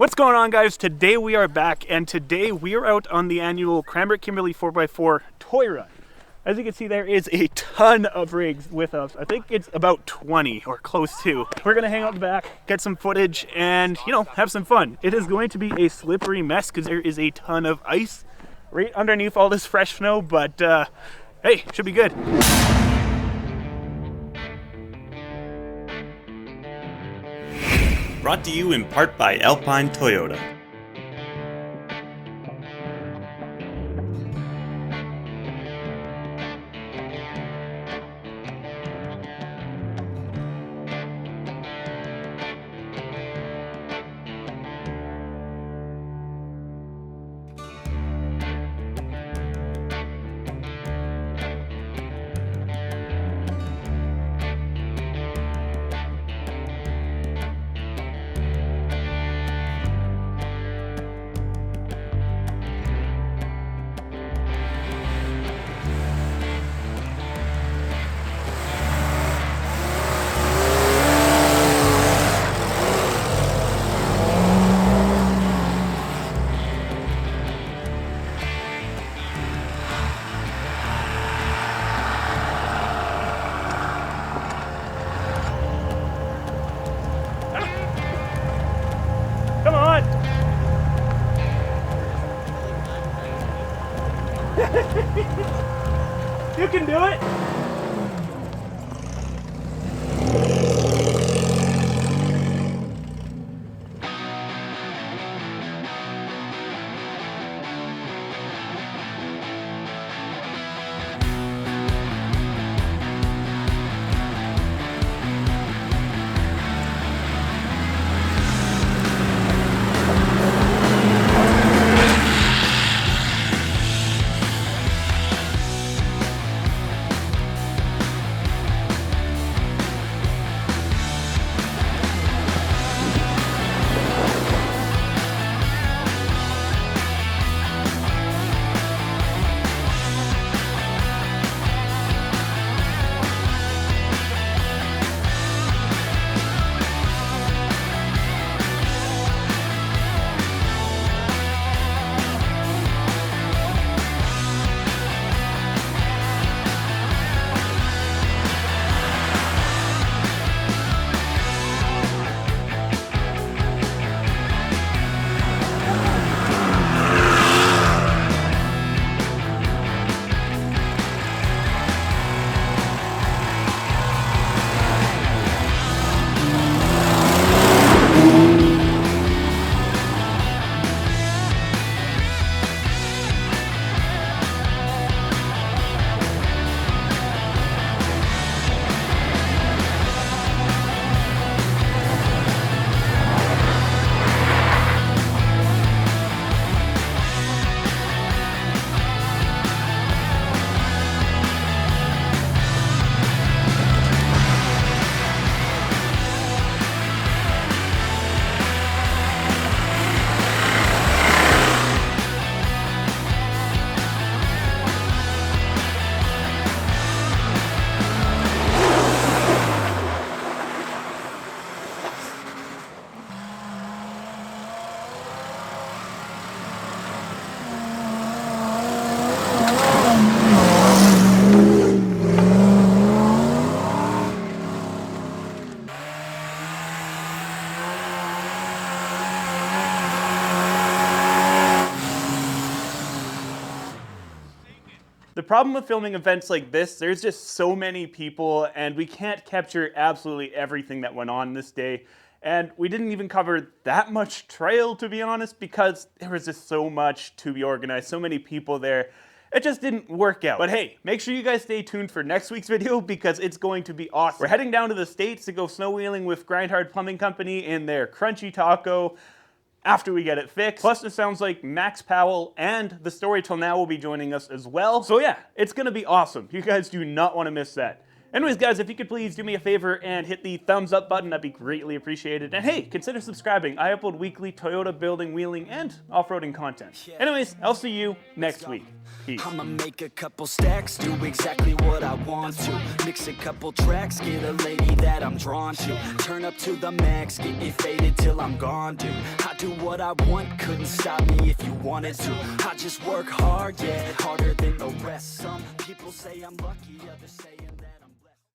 What's going on, guys? Today we are back, and today we are out on the annual Cranbrook Kimberley 4x4 toy run. As you can see, there is a ton of rigs with us. I think it's about 20 or close to. We're gonna hang out in the back, get some footage, and have some fun. It is going to be a slippery mess because there is a ton of ice right underneath all this fresh snow, but hey, should be good. Brought to you in part by Alpine Toyota. Come on! You can do it! The problem with filming events like this, there's just so many people and we can't capture absolutely everything that went on this day. And we didn't even cover that much trail, to be honest, because there was just so much to be organized, so many people there. It just didn't work out. But hey, make sure you guys stay tuned for next week's video because it's going to be awesome. We're heading down to the States to go snow wheeling with Grindhard Plumbing Company in their Crunchy Taco after we get it fixed. Plus, it sounds like Max Powell and The Story Till Now will be joining us as well. So yeah, it's gonna be awesome. You guys do not want to miss that. Anyways, guys, if you could please do me a favor and hit the thumbs up button, that'd be greatly appreciated. And hey, consider subscribing. I upload weekly Toyota building, wheeling, and off-roading content. Anyways, I'll see you next week. Peace. I'ma make a couple stacks, do exactly what I want to. Mix a couple tracks, get a lady that I'm drawn to. Turn up to the max, get me faded till I'm gone, dude. I do what I want, couldn't stop me if you wanted to. I just work hard, yeah, harder than the rest. Some people say I'm lucky, others say I'm